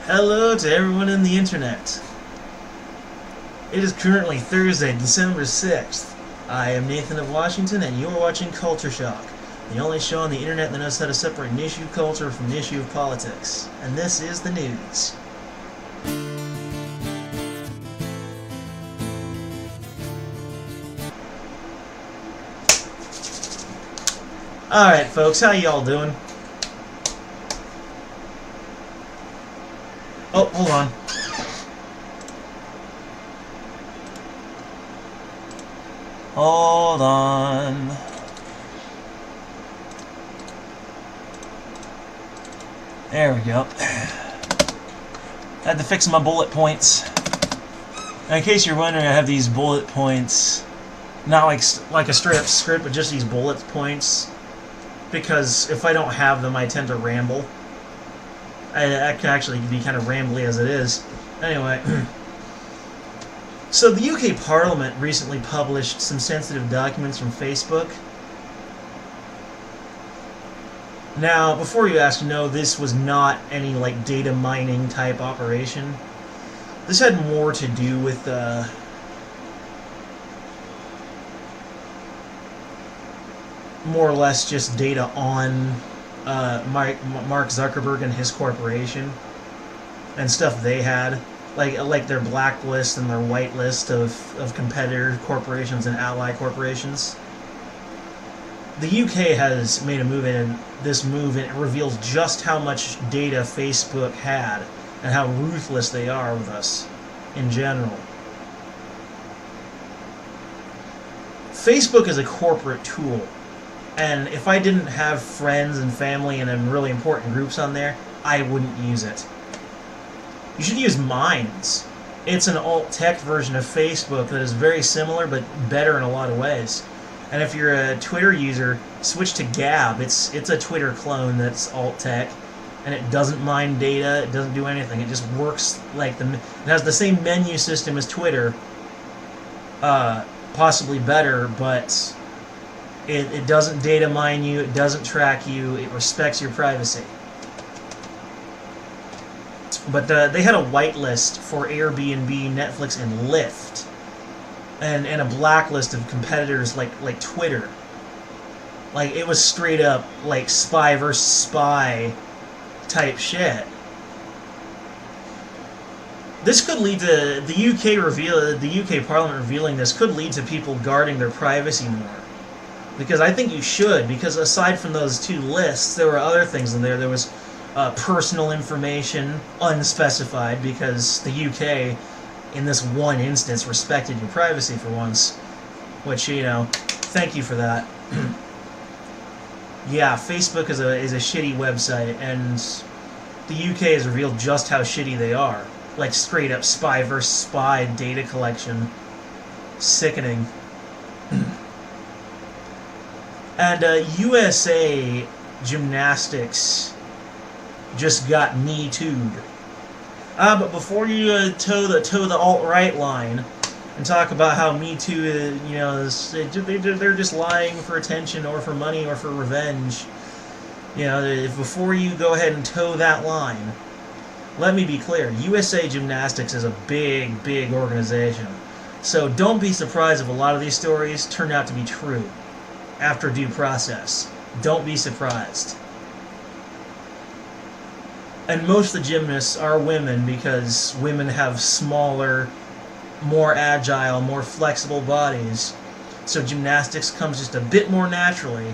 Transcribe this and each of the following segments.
Hello to everyone in the internet. It is currently Thursday, December 6th. I am Nathan of Washington, and you're watching Culture Shock, the only show on the internet that knows how to separate an issue of culture from an issue of politics. And this is the news. Alright folks, how y'all doing? Oh, hold on. Hold on. There we go. I had to fix my bullet points. Now, in case you're wondering, I have these bullet points, not like a straight up script, but just these bullet points, because if I don't have them, I tend to ramble. I can actually be kind of rambly as it is. Anyway, so the UK Parliament recently published some sensitive documents from Facebook. Now, before you ask, no, this was not any like data mining type operation. This had more to do with more or less just data on Mark Zuckerberg and his corporation and stuff they had, like their blacklist and their whitelist of competitor corporations and ally corporations. The UK has made a move in this move, and it reveals just how much data Facebook had and how ruthless they are with us in general. Facebook is a corporate tool. And if I didn't have friends and family and really important groups on there, I wouldn't use it. You should use Minds. It's an alt-tech version of Facebook that is very similar, but better in a lot of ways. And if you're a Twitter user, switch to Gab. It's a Twitter clone that's alt-tech, and it doesn't mine data, it doesn't do anything. It just works like it has the same menu system as Twitter, possibly better, but it doesn't data mine you, it doesn't track you, it respects your privacy. But they had a whitelist for Airbnb, Netflix, and Lyft, and a blacklist of competitors like Twitter. Like, it was straight up like spy versus spy type shit. This could lead to the UK Parliament revealing this could lead to people guarding their privacy more. Because I think you should, because aside from those two lists, there were other things in there. There was personal information, unspecified, because the UK, in this one instance, respected your privacy for once. Which, you know, thank you for that. Yeah, Facebook is a shitty website, and the UK has revealed just how shitty they are. Like, straight up spy versus spy data collection. Sickening. And USA Gymnastics just got Me Too'd. But before you toe the alt-right line and talk about how Me Too, they're just lying for attention or for money or for revenge, before you go ahead and toe that line, let me be clear. USA Gymnastics is a big, big organization. So don't be surprised if a lot of these stories turn out to be true. After due process. Don't be surprised. And most of the gymnasts are women because women have smaller, more agile, more flexible bodies. So gymnastics comes just a bit more naturally.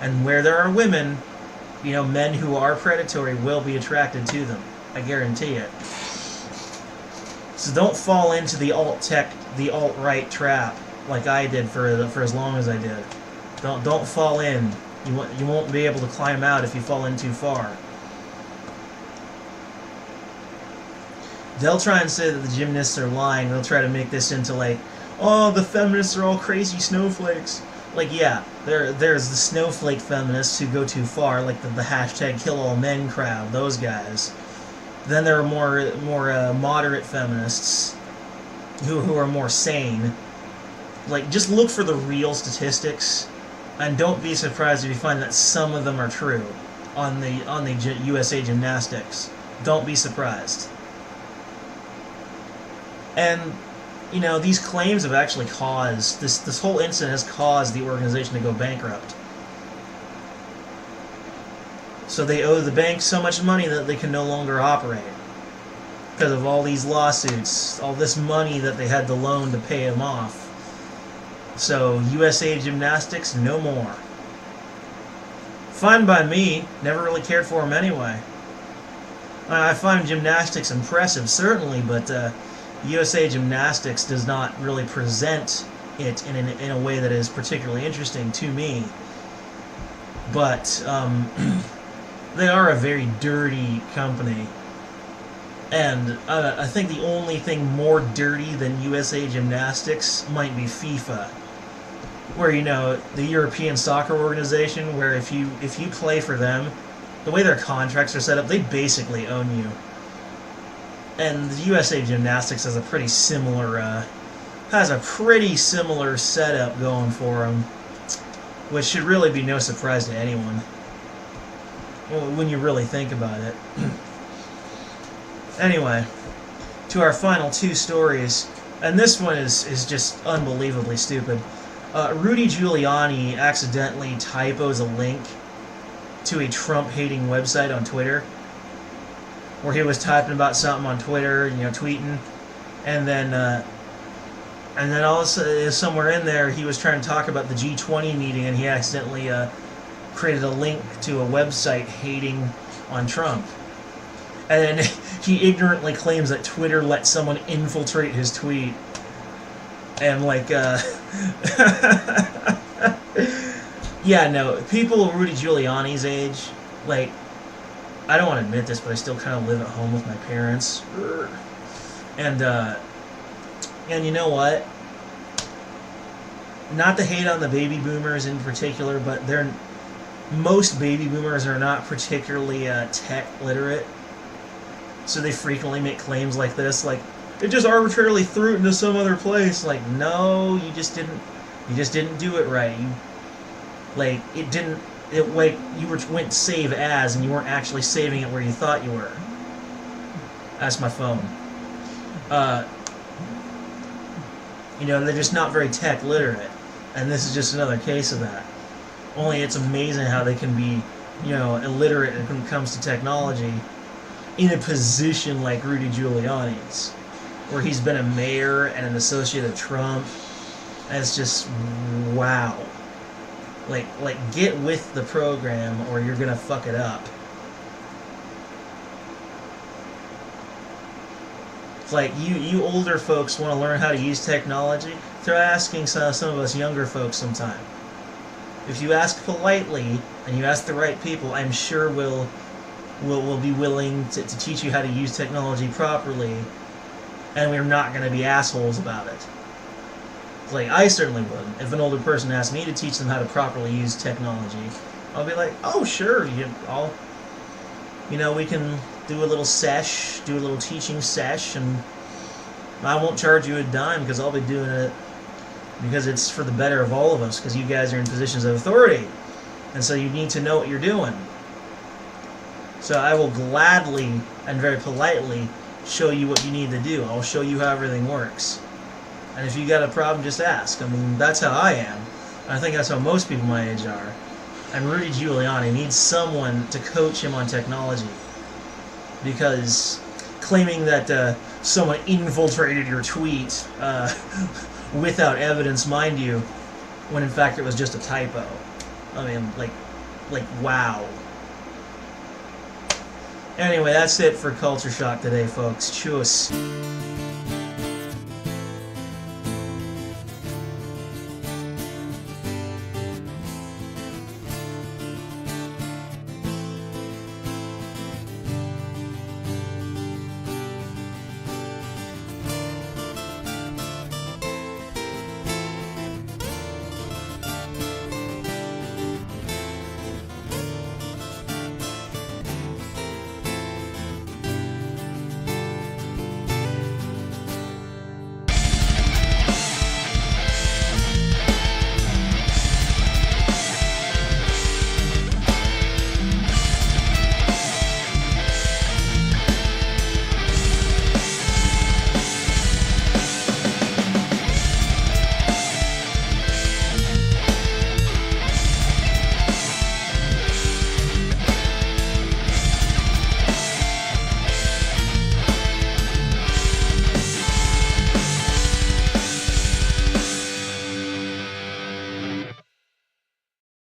And where there are women, men who are predatory will be attracted to them. I guarantee it. So don't fall into the alt-right trap like I did for as long as I did. Don't fall in. You won't be able to climb out if you fall in too far. They'll try and say that the gymnasts are lying. They'll try to make this into like, oh, the feminists are all crazy snowflakes. Like, yeah, there's the snowflake feminists who go too far, like the hashtag #KillAllMen crowd, those guys. Then there are more moderate feminists who are more sane. Like, just look for the real statistics. And don't be surprised if you find that some of them are true on the USA Gymnastics. Don't be surprised. And, you know, these claims have actually caused, this whole incident has caused the organization to go bankrupt. So they owe the bank so much money that they can no longer operate. Because of all these lawsuits, all this money that they had to loan to pay them off. So, USA Gymnastics, no more. Fine by me, never really cared for them anyway. I find gymnastics impressive, certainly, but USA Gymnastics does not really present it in a way that is particularly interesting to me. But they are a very dirty company. And I think the only thing more dirty than USA Gymnastics might be FIFA. Where, you know, the European soccer organization, where if you play for them, the way their contracts are set up, they basically own you. And the USA Gymnastics has a pretty similar setup going for them, which should really be no surprise to anyone when you really think about it. Anyway, to our final two stories, and this one is just unbelievably stupid. Rudy Giuliani accidentally typos a link to a Trump-hating website on Twitter, where he was typing about something on Twitter, you know, tweeting, and then all of a sudden, somewhere in there, he was trying to talk about the G20 meeting, and he accidentally created a link to a website hating on Trump. And then he ignorantly claims that Twitter let someone infiltrate his tweet. And, like, yeah, no, people Rudy Giuliani's age, like, I don't want to admit this, but I still kind of live at home with my parents. And you know what? Not to hate on the baby boomers in particular, but most baby boomers are not particularly tech literate. So they frequently make claims like this, like, it just arbitrarily threw it into some other place. Like, no, you just didn't do it right. You went save as, and you weren't actually saving it where you thought you were. That's my phone. You know, they're just not very tech literate, and this is just another case of that. Only it's amazing how they can be, you know, illiterate when it comes to technology in a position like Rudy Giuliani's, where he's been a mayor and an associate of Trump. And it's just, wow. Like, get with the program or you're gonna fuck it up. It's like, you older folks want to learn how to use technology, they're asking some of us younger folks sometime. If you ask politely, and you ask the right people, I'm sure we'll be willing to teach you how to use technology properly, and we're not going to be assholes about it. Like, I certainly wouldn't. If an older person asked me to teach them how to properly use technology, I'll be like, oh, sure, we can do a little teaching sesh, and I won't charge you a dime because I'll be doing it because it's for the better of all of us, because you guys are in positions of authority, and so you need to know what you're doing. So I will gladly and very politely show you what you need to do. I'll show you how everything works. And if you got a problem, just ask. I mean, that's how I am. I think that's how most people my age are. And Rudy Giuliani needs someone to coach him on technology. Because claiming that someone infiltrated your tweet without evidence, mind you, when in fact it was just a typo. I mean, like wow. Anyway, that's it for Culture Shock today, folks. Tschüss.